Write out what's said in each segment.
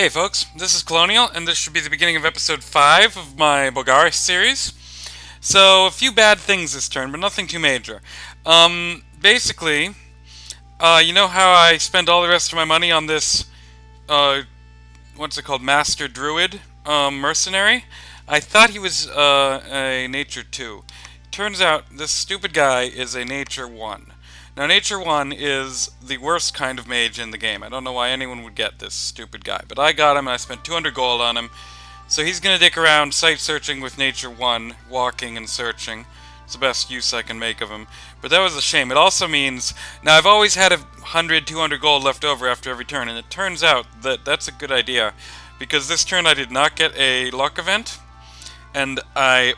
Hey folks, this is Colonial, and this should be the beginning of episode 5 of my Bogarus series. So, a few bad things this turn, but nothing too major. Basically, you know how I spend all the rest of my money on this, uh, what's it called, Master Druid, mercenary? I thought he was, a Nature 2. Turns out, this stupid guy is a Nature 1. Now, Nature 1 is the worst kind of mage in the game. I don't know why anyone would get this stupid guy, but I got him and I spent 200 gold on him. So he's gonna dick around site searching with Nature 1, walking and searching. It's the best use I can make of him. But that was a shame. It also means, now I've always had 100, 200 gold left over after every turn, and it turns out that that's a good idea. Because this turn I did not get a luck event, and I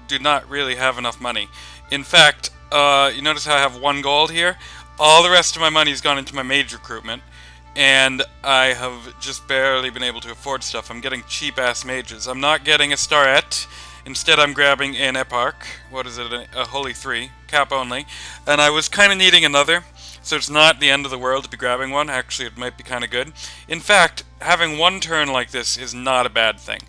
do not really have enough money. In fact, you notice how I have 1 gold here? All the rest of my money's gone into my mage recruitment, and I have just barely been able to afford stuff. I'm getting cheap-ass mages. I'm not getting a starette. Instead, I'm grabbing an eparch. What is it? A holy 3. Cap only. And I was kind of needing another, so it's not the end of the world to be grabbing one. Actually, it might be kind of good. In fact, having 1 turn like this is not a bad thing,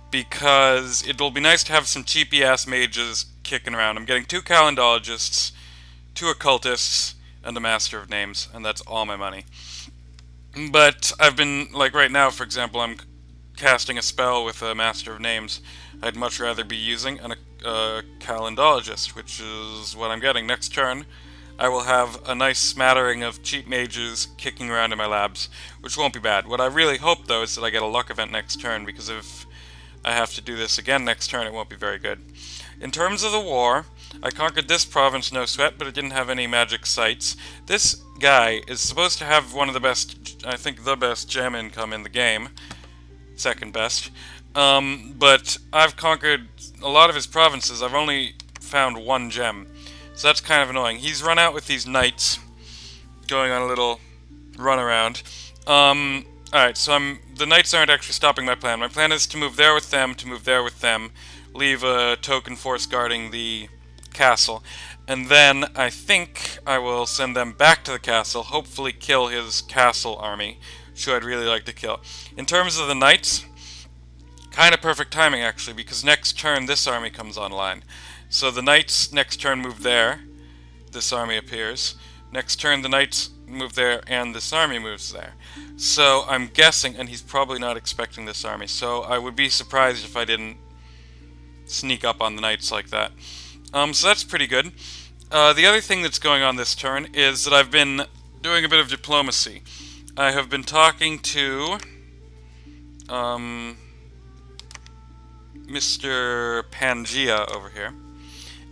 because it'll be nice to have some cheapy-ass mages kicking around. I'm getting 2 calendologists, 2 occultists, and a master of names, and that's all my money. But I've been, like right now, for example, I'm casting a spell with a master of names. I'd much rather be using a calendologist, which is what I'm getting. Next turn, I will have a nice smattering of cheap mages kicking around in my labs, which won't be bad. What I really hope, though, is that I get a luck event next turn, because if I have to do this again next turn, it won't be very good. In terms of the war, I conquered this province, no sweat, but it didn't have any magic sites. This guy is supposed to have one of the best, I think the best gem income in the game. Second best. But I've conquered a lot of his provinces. I've only found 1 gem. So that's kind of annoying. He's run out with these knights, going on a little runaround. Alright, so the knights aren't actually stopping my plan. My plan is to move there with them, leave a token force guarding the castle, and then I think I will send them back to the castle, hopefully kill his castle army, which I'd really like to kill. In terms of the knights, kind of perfect timing actually, because next turn this army comes online. So the knights next turn move there, this army appears. Next turn the knights move there, and this army moves there. So I'm guessing, and he's probably not expecting this army, so I would be surprised if I didn't sneak up on the knights like that. So that's pretty good. The other thing that's going on this turn is that I've been doing a bit of diplomacy. I have been talking to Mr. Pangea over here.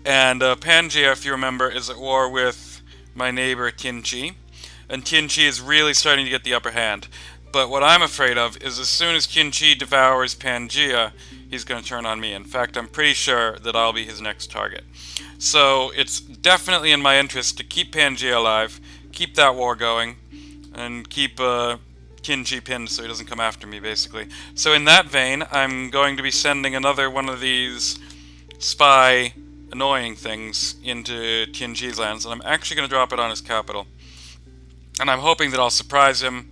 And Pangea, if you remember, is at war with my neighbor Tianji. And Tianji is really starting to get the upper hand. But what I'm afraid of is as soon as Tianji devours Pangea, he's going to turn on me. In fact, I'm pretty sure that I'll be his next target. So it's definitely in my interest to keep Pangea alive, keep that war going, and keep Tianji pinned so he doesn't come after me, basically. So in that vein, I'm going to be sending another one of these spy annoying things into Tianji's lands, and I'm actually going to drop it on his capital. And I'm hoping that I'll surprise him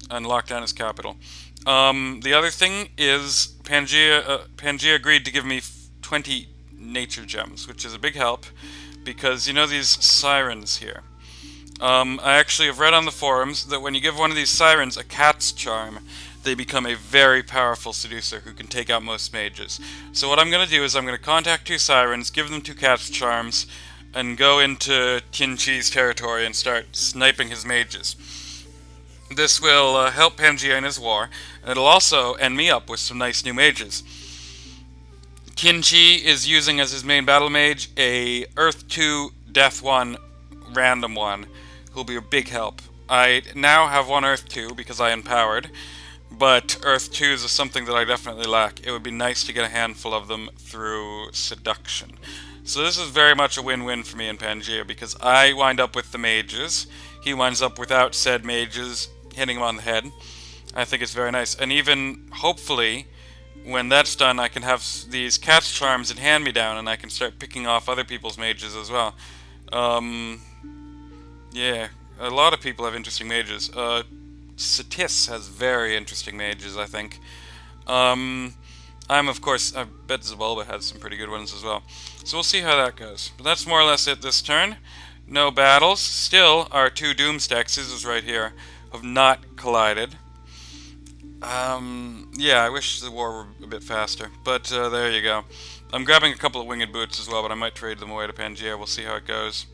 and lock down his capital. The other thing is Pangea agreed to give me 20 nature gems, which is a big help, because you know these sirens here. I actually have read on the forums that when you give one of these sirens a cat's charm, they become a very powerful seducer who can take out most mages. So what I'm going to do is I'm going to contact 2 sirens, give them 2 cat's charms, and go into Tianji's territory and start sniping his mages. This will help Pangea in his war, and it'll also end me up with some nice new mages. Tianji is using as his main battle mage a Earth 2, Death 1, Random 1, who'll be a big help. I now have 1 Earth 2 because I empowered, but Earth 2s is something that I definitely lack. It would be nice to get a handful of them through Seduction. So this is very much a win-win for me and Pangea, because I wind up with the mages, he winds up without said mages, hitting him on the head. I think it's very nice. And even, hopefully, when that's done, I can have these cat's charms and hand-me-down, and I can start picking off other people's mages as well. Yeah, a lot of people have interesting mages. Satis has very interesting mages, I think. Um, of course, I bet Zabulba has some pretty good ones as well. So we'll see how that goes. But that's more or less it this turn. No battles. Still, our two Doomstacks, this is right here, have not collided. Yeah, I wish the war were a bit faster. But there you go. I'm grabbing a couple of winged boots as well, but I might trade them away to Pangaea. We'll see how it goes.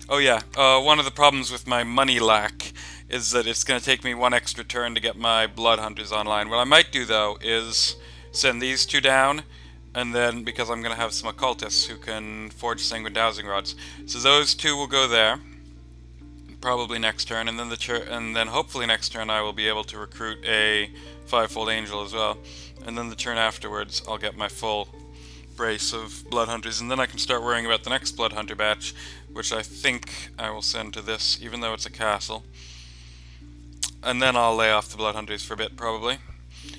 Oh yeah, one of the problems with my money lack is that it's going to take me one extra turn to get my Blood Hunters online. What I might do, though, is send these two down, and then, because I'm going to have some occultists who can forge sanguine dowsing rods. So those two will go there, probably next turn, and then hopefully next turn I will be able to recruit a fivefold angel as well. And then the turn afterwards, I'll get my full brace of blood hunters, and then I can start worrying about the next blood hunter batch, which I think I will send to this, even though it's a castle. And then I'll lay off the blood hunters for a bit, probably,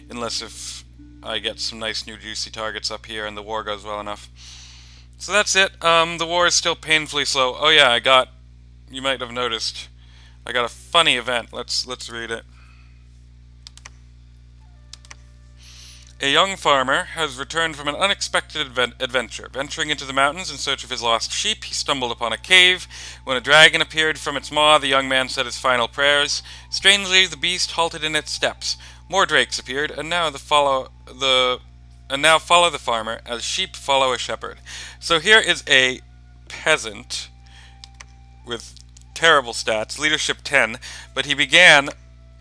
unless if I get some nice new juicy targets up here and the war goes well enough. So that's it. The war is still painfully slow. Oh yeah, you might have noticed, I got a funny event. Let's read it. A young farmer has returned from an unexpected adventure. Venturing into the mountains in search of his lost sheep, he stumbled upon a cave. When a dragon appeared from its maw, the young man said his final prayers. Strangely, the beast halted in its steps. More drakes appeared, and now follow the farmer as sheep follow a shepherd. So here is a peasant with terrible stats, leadership 10, but he began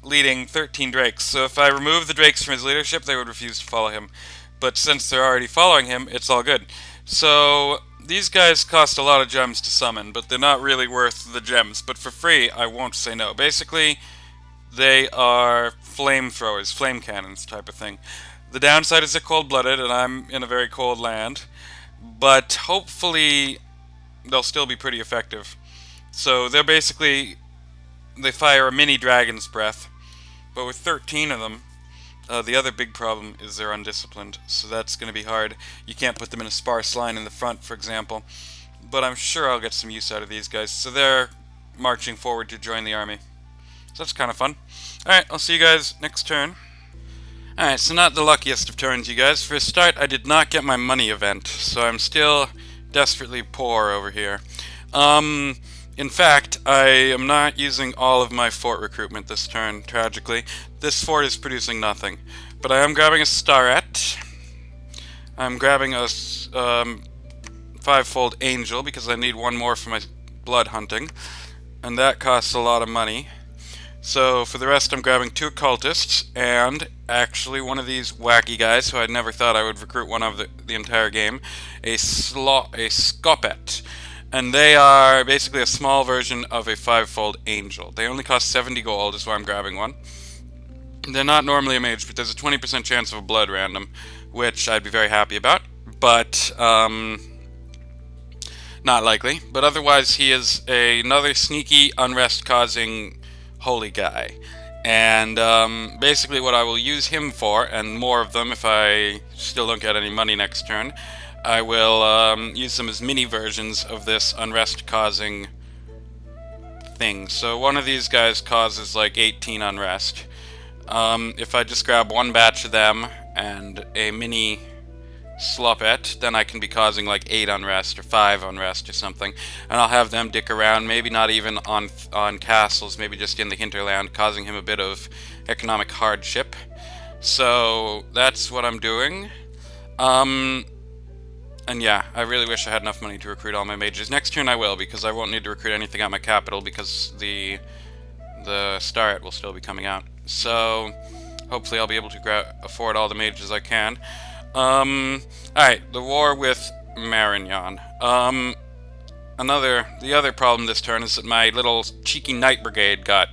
leading 13 drakes. So if I remove the drakes from his leadership, they would refuse to follow him. But since they're already following him, it's all good. So these guys cost a lot of gems to summon, but they're not really worth the gems. But for free, I won't say no. Basically, they are flamethrowers, flame cannons type of thing. The downside is they're cold-blooded, and I'm in a very cold land. But hopefully, they'll still be pretty effective. So they fire a mini dragon's breath. But with 13 of them, the other big problem is they're undisciplined, so that's going to be hard. You can't put them in a sparse line in the front, for example. But I'm sure I'll get some use out of these guys. So they're marching forward to join the army. So that's kind of fun. Alright, I'll see you guys next turn. Alright, so not the luckiest of turns, you guys. For a start, I did not get my money event, so I'm still desperately poor over here. In fact, I am not using all of my fort recruitment this turn, tragically. This fort is producing nothing. But I am grabbing a starette. I'm grabbing a fivefold angel because I need one more for my blood hunting. And that costs a lot of money. So for the rest, I'm grabbing two cultists and actually one of these wacky guys who I never thought I would recruit one of the entire game. A scopet. And they are basically a small version of a fivefold angel. They only cost 70 gold, is why I'm grabbing one. They're not normally a mage, but there's a 20% chance of a blood random, which I'd be very happy about. But, not likely. But otherwise, he is another sneaky, unrest-causing holy guy. And basically what I will use him for, and more of them if I still don't get any money next turn, I will use them as mini versions of this unrest-causing thing. So one of these guys causes like 18 unrest. If I just grab one batch of them and a mini sloppet, then I can be causing like 8 unrest or 5 unrest or something. And I'll have them dick around, maybe not even on castles, maybe just in the hinterland, causing him a bit of economic hardship. So that's what I'm doing. And yeah, I really wish I had enough money to recruit all my mages. Next turn I will, because I won't need to recruit anything at my capital, because the starette will still be coming out. So, hopefully I'll be able to afford all the mages I can. Alright, the war with Marignon. The other problem this turn is that my little cheeky knight brigade got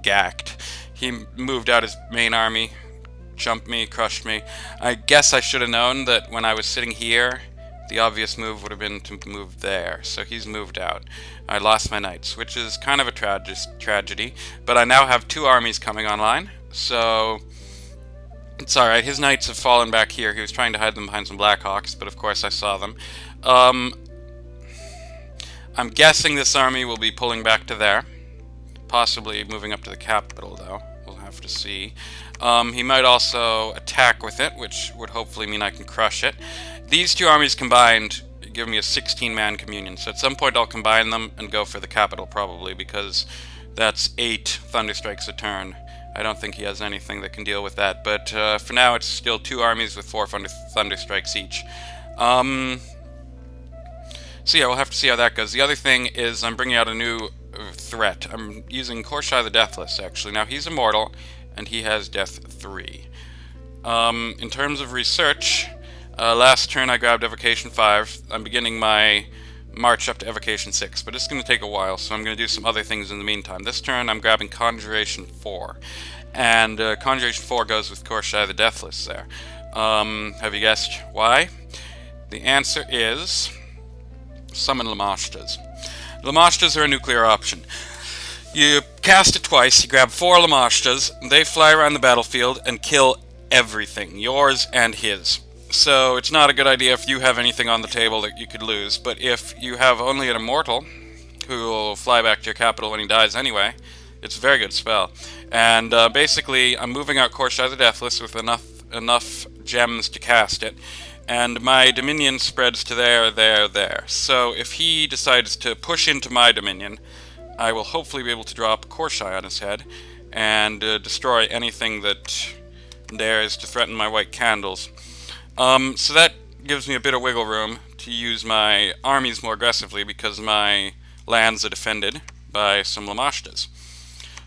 gacked. He moved out his main army, jumped me, crushed me. I guess I should have known that when I was sitting here, the obvious move would have been to move there, so he's moved out. I lost my knights, which is kind of a tragedy, but I now have 2 armies coming online, so it's alright. His knights have fallen back here. He was trying to hide them behind some Blackhawks, but of course I saw them. I'm guessing this army will be pulling back to there, Possibly moving up to the capital, though. We'll have to see. He might also attack with it, which would hopefully mean I can crush it. These two armies combined give me a 16-man communion, so at some point I'll combine them and go for the capital, probably, because that's 8 Thunderstrikes a turn. I don't think he has anything that can deal with that, but for now it's still 2 armies with 4 Thunderstrikes each. So yeah, we'll have to see how that goes. The other thing is I'm bringing out a new threat. I'm using Koshai the Deathless, actually. Now, he's immortal, and he has Death 3. In terms of research, last turn I grabbed Evocation 5. I'm beginning my march up to Evocation 6, but it's going to take a while, so I'm going to do some other things in the meantime. This turn I'm grabbing Conjuration 4, and Conjuration 4 goes with Koshai the Deathless there. Have you guessed why? The answer is Summon Lamashtas. Lamashtas are a nuclear option. You cast it twice, you grab 4 Lamashtas, they fly around the battlefield and kill everything, yours and his. So it's not a good idea if you have anything on the table that you could lose, but if you have only an immortal, who will fly back to your capital when he dies anyway, it's a very good spell. And basically, I'm moving out Koshai the Deathless with enough gems to cast it, and my dominion spreads to there. So if he decides to push into my dominion, I will hopefully be able to drop Koshai on his head and destroy anything that dares to threaten my white candles. So that gives me a bit of wiggle room to use my armies more aggressively because my lands are defended by some Lamashtas.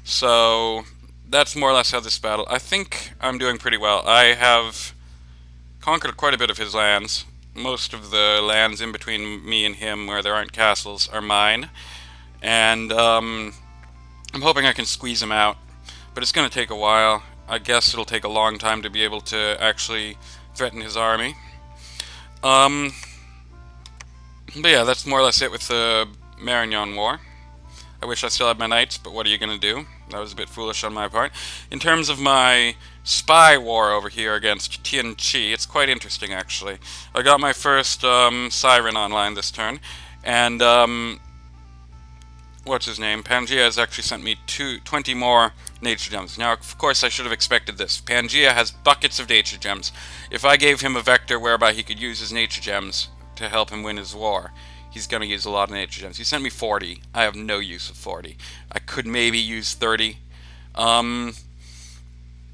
So that's more or less how this battle. I think I'm doing pretty well. I have conquered quite a bit of his lands. Most of the lands in between me and him where there aren't castles are mine. And I'm hoping I can squeeze him out. But it's going to take a while. I guess it'll take a long time to be able to actually threaten his army. But yeah, that's more or less it with the Marignan War. I wish I still had my knights, but what are you going to do? That was a bit foolish on my part. In terms of my spy war over here against Tianji, it's quite interesting, actually. I got my first Siren online this turn, and what's his name? Pangea has actually sent me 20 more nature gems. Now, of course, I should have expected this. Pangea has buckets of nature gems. If I gave him a vector whereby he could use his nature gems to help him win his war, he's going to use a lot of nature gems. He sent me 40. I have no use of 40. I could maybe use 30. But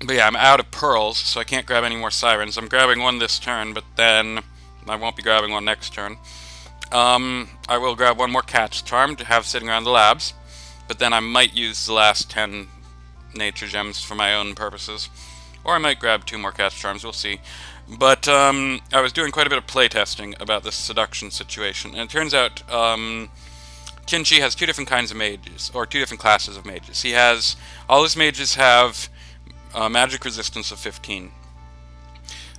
yeah, I'm out of pearls, so I can't grab any more sirens. I'm grabbing one this turn, but then I won't be grabbing one next turn. I will grab one more catch charm to have sitting around the labs, but then I might use the last 10 nature gems for my own purposes. Or I might grab 2 more catch charms, we'll see. But I was doing quite a bit of playtesting about this seduction situation, and it turns out Tianji has 2 different kinds of mages, or 2 different classes of mages. He has, all his mages have magic resistance of 15,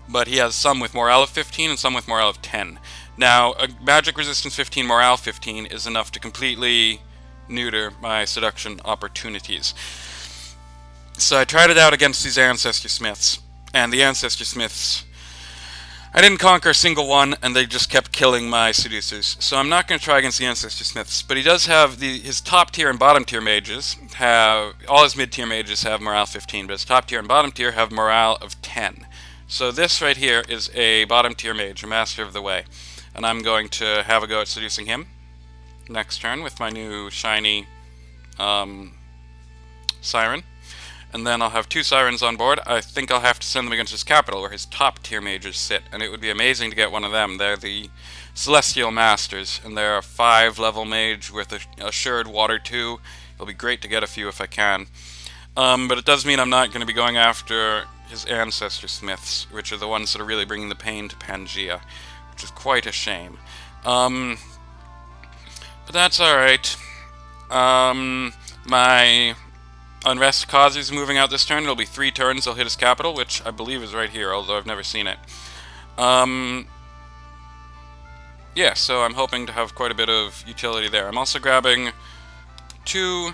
but he has some with morale of 15 and some with morale of 10. Now, a magic resistance 15, morale 15 is enough to completely neuter my seduction opportunities. So I tried it out against these Ancestor Smiths, and the Ancestor Smiths, I didn't conquer a single one, and they just kept killing my seducers. So I'm not going to try against the Ancestor Smiths, but he does have his top tier and bottom tier mages have, all his mid tier mages have morale 15, but his top tier and bottom tier have morale of 10. So this right here is a bottom tier mage, a Master of the Way, and I'm going to have a go at seducing him next turn with my new shiny Siren. And then I'll have 2 Sirens on board. I think I'll have to send them against his capital, where his top tier mages sit, and it would be amazing to get one of them. They're the Celestial Masters, and they're a 5-level mage with assured water 2. It'll be great to get a few if I can. But it does mean I'm not going to be going after his Ancestor Smiths, which are the ones that are really bringing the pain to Pangea, which is quite a shame. But that's alright. My Unrest Cause is moving out this turn. It'll be 3 turns. They'll hit his capital, which I believe is right here, although I've never seen it. Yeah, so I'm hoping to have quite a bit of utility there. I'm also grabbing 2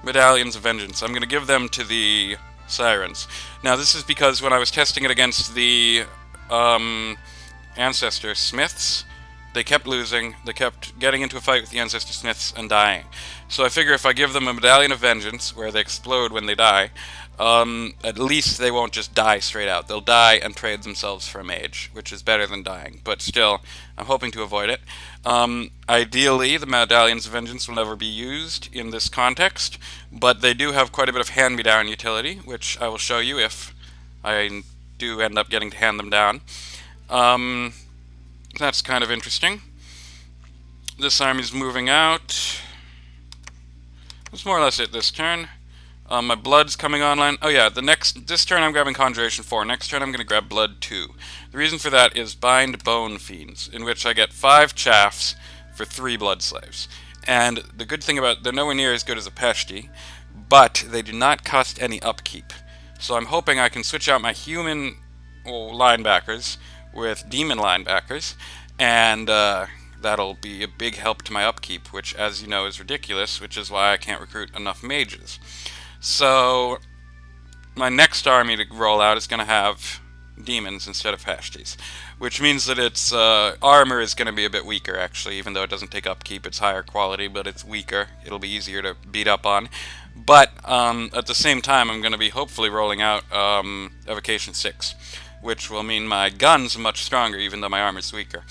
Medallions of Vengeance. I'm going to give them to the Sirens. Now, this is because when I was testing it against the Ancestor Smiths, they kept losing. They kept getting into a fight with the Ancestor Smiths and dying. So I figure if I give them a Medallion of Vengeance, where they explode when they die, at least they won't just die straight out. They'll die and trade themselves for a mage, which is better than dying. But still, I'm hoping to avoid it. Ideally, the Medallions of Vengeance will never be used in this context, but they do have quite a bit of hand-me-down utility, which I will show you if I do end up getting to hand them down. That's kind of interesting. This army's moving out. That's more or less it this turn. My blood's coming online. Oh yeah, this turn I'm grabbing Conjuration 4. Next turn I'm going to grab Blood 2. The reason for that is Bind Bone Fiends, in which I get 5 chaffs for 3 blood slaves. And the good thing about they're nowhere near as good as a Peshti, but they do not cost any upkeep. So I'm hoping I can switch out my human linebackers with demon linebackers, and that'll be a big help to my upkeep, which, as you know, is ridiculous, which is why I can't recruit enough mages. So my next army to roll out is going to have demons instead of Peshtis, which means that its armor is going to be a bit weaker, actually, even though it doesn't take upkeep. It's higher quality, but it's weaker. It'll be easier to beat up on. But at the same time, I'm going to be hopefully rolling out Evocation 6, which will mean my guns are much stronger, even though my armor's weaker.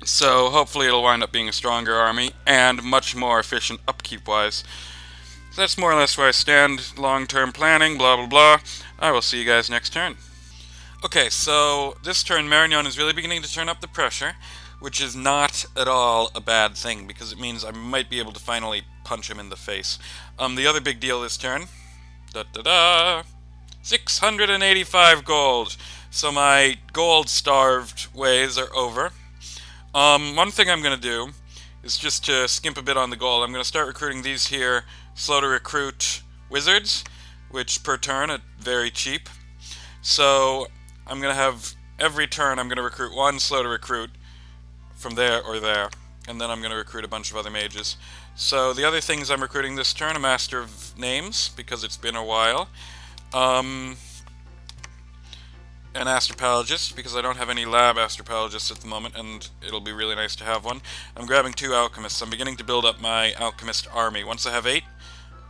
So hopefully it'll wind up being a stronger army, and much more efficient upkeep-wise. So that's more or less where I stand, long-term planning, blah blah blah. I will see you guys next turn. Okay, so this turn Marignon is really beginning to turn up the pressure, which is not at all a bad thing, because it means I might be able to finally punch him in the face. The other big deal this turn, 685 gold. So my gold-starved ways are over. One thing I'm going to do is just to skimp a bit on the gold. I'm going to start recruiting these here slow-to-recruit wizards, which per turn are very cheap. So I'm going to have, every turn I'm going to recruit one slow-to-recruit from there or there, and then I'm going to recruit a bunch of other mages. So the other things I'm recruiting this turn, a Master of Names, because it's been a while. An Astropologist, because I don't have any lab Astropologists at the moment, and it'll be really nice to have one. I'm grabbing 2 Alchemists. I'm beginning to build up my Alchemist army. Once I have 8,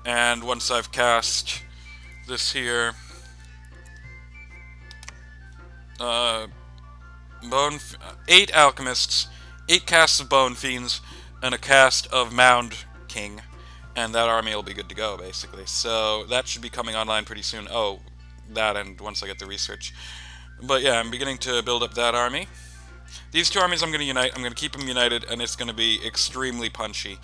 and once I've cast this here, 8 Alchemists, 8 casts of Bone Fiends, and a cast of Mound King, and that army will be good to go, basically. So that should be coming online pretty soon. Oh, that, and once I get the research. But yeah, I'm beginning to build up that army. These 2 armies I'm going to unite. I'm going to keep them united, and it's going to be extremely punchy.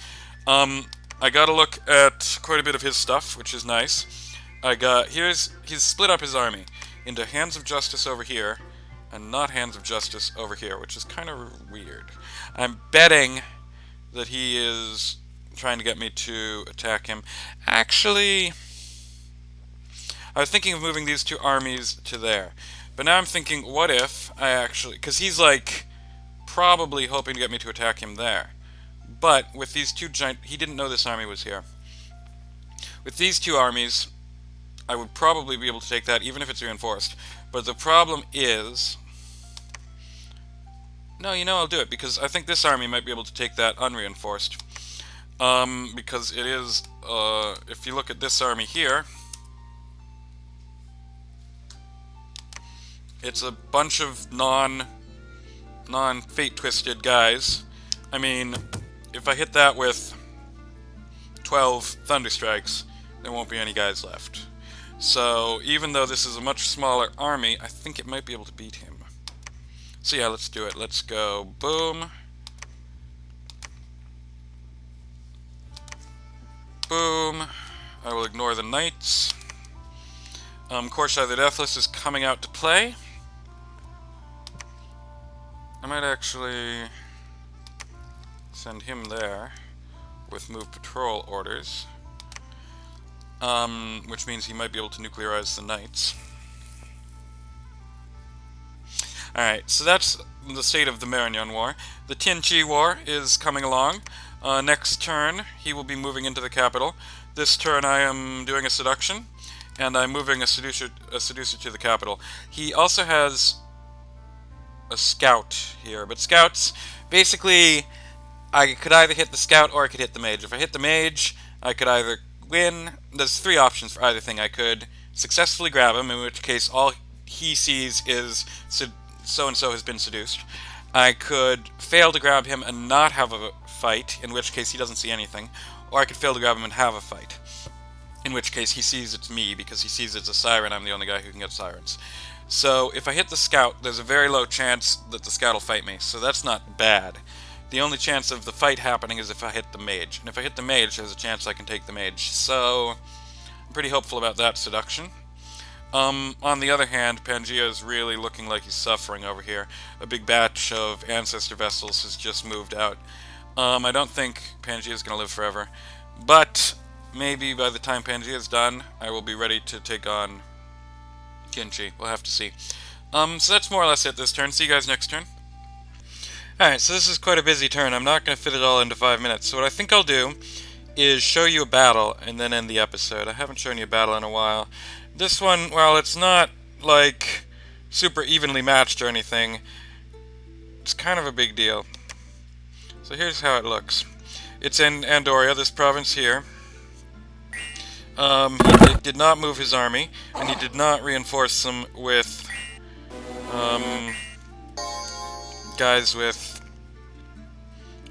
I got to look at quite a bit of his stuff, which is nice. He's split up his army into Hands of Justice over here, and not Hands of Justice over here, which is kind of weird. I'm betting that he is trying to get me to attack him. Actually, I was thinking of moving these 2 armies to there. But now I'm thinking, what if I actually... Because he's, like, probably hoping to get me to attack him there. But with these 2 giant... He didn't know this army was here. With these 2 armies, I would probably be able to take that, even if it's reinforced. But the problem is... No, you know, I'll do it, because I think this army might be able to take that unreinforced. Because it is... if you look at this army here... It's a bunch of non-fate-twisted guys. I mean, if I hit that with 12 Thunderstrikes, there won't be any guys left. So, even though this is a much smaller army, I think it might be able to beat him. So yeah, let's do it. Let's go boom. Boom. I will ignore the knights. Korshai the Deathless is coming out to play. I might actually send him there with move patrol orders, which means he might be able to nuclearize the knights. Alright, so that's the state of the Marignon War. The Tianji War is coming along. Next turn, he will be moving into the capital. This turn I am doing a Seduction, and I'm moving a seducer to the capital. He also has a scout here, but scouts Basically, I could either hit the scout or I could hit the mage. If I hit the mage, I could either win. There's three options for either thing. I could successfully grab him, in which case all he sees is so-and-so has been seduced. I could fail to grab him and not have a fight, in which case he doesn't see anything. Or I could fail to grab him and have a fight, in which case he sees it's me, because he sees it's a siren. I'm the only guy who can get sirens. So if I hit the scout, there's a very low chance that the scout will fight me, so that's not bad. The only chance of the fight happening is if I hit the mage. And if I hit the mage, there's a chance I can take the mage. So, I'm pretty hopeful about that seduction. On the other hand, Pangea is really looking like he's suffering over here. A big batch of ancestor vessels has just moved out. I don't think Pangea is going to live forever. But, maybe by the time Pangea is done, I will be ready to take on Tianji. We'll have to see. So that's more or less it this turn. See you guys next turn. Alright, so this is quite a busy turn. I'm not going to fit it all into 5 minutes. So what I think I'll do is show you a battle and then end the episode. I haven't shown you a battle in a while. This one, well, it's not, like, super evenly matched or anything. It's kind of a big deal. So here's how it looks. It's in Andoria, this province here. He did not move his army, and he did not reinforce them with guys with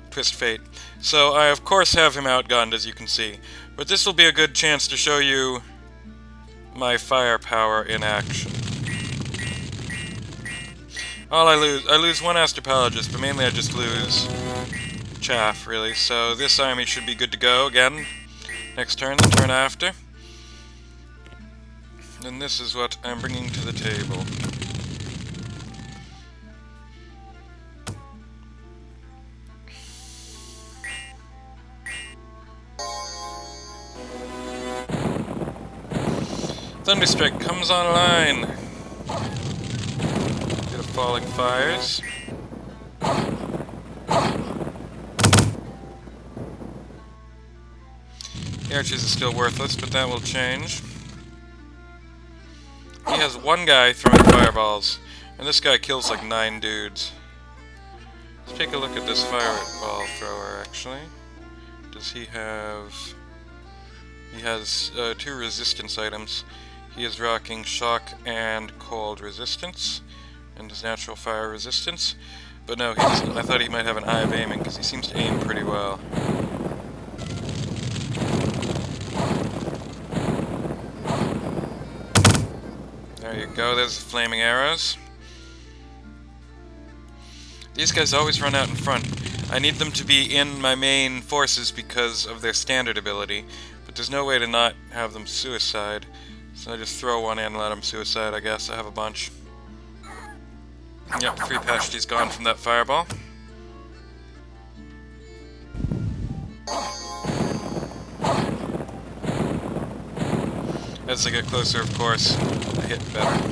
Twist Fate. So I of course have him outgunned, as you can see. But this will be a good chance to show you my firepower in action. I lose one Astropologist, but mainly I just lose chaff, really. So this army should be good to go again. Next turn, the turn after. And this is what I'm bringing to the table. Thunderstrike comes online. Bit of falling fires. The archers are still worthless, but that will change. He has one guy throwing fireballs, and this guy kills like 9 dudes. Let's take a look at this fireball thrower, actually. Does he have... He has 2 resistance items. He is rocking shock and cold resistance, and his natural fire resistance. But no, he doesn't. I thought he might have an eye of aiming, because he seems to aim pretty well. There you go, there's the flaming arrows. These guys always run out in front. I need them to be in my main forces because of their standard ability, but there's no way to not have them suicide. So I just throw one in and let them suicide, I guess. I have a bunch. Yep, 3 passages gone from that fireball. As I get closer, of course, I hit better.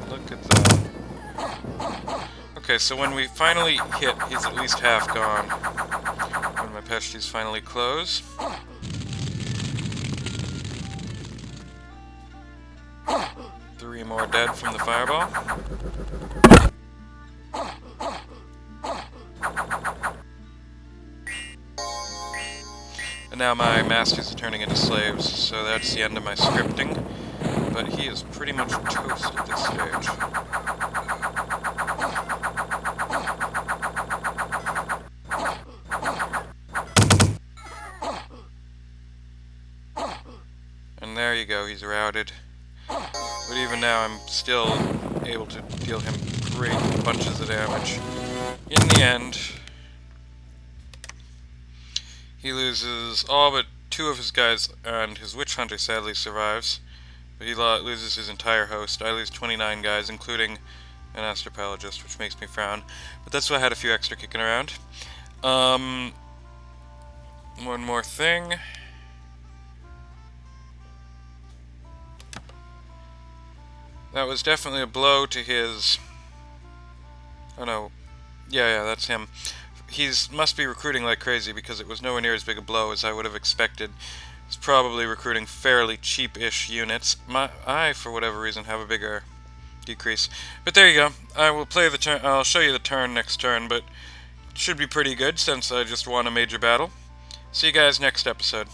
Look at that. Okay, so when we finally hit, he's at least half gone. When my passages finally close. 3 more dead from the fireball. And now my masters are turning into slaves, so that's the end of my scripting. But he is pretty much toast at this stage. And there you go, he's routed. But even now, I'm still able to deal him great bunches of damage. In the end, he loses all but 2 of his guys, and his witch hunter sadly survives. But he loses his entire host. I lose 29 guys, including an astropologist, which makes me frown. But that's why I had a few extra kicking around. One more thing. That was definitely a blow to his... Oh no. Yeah, that's him. He's must be recruiting like crazy because it was nowhere near as big a blow as I would have expected. He's probably recruiting fairly cheap-ish units. I, for whatever reason, have a bigger decrease. But there you go. I will play the turn. I'll show you the turn next turn, but it should be pretty good since I just won a major battle. See you guys next episode.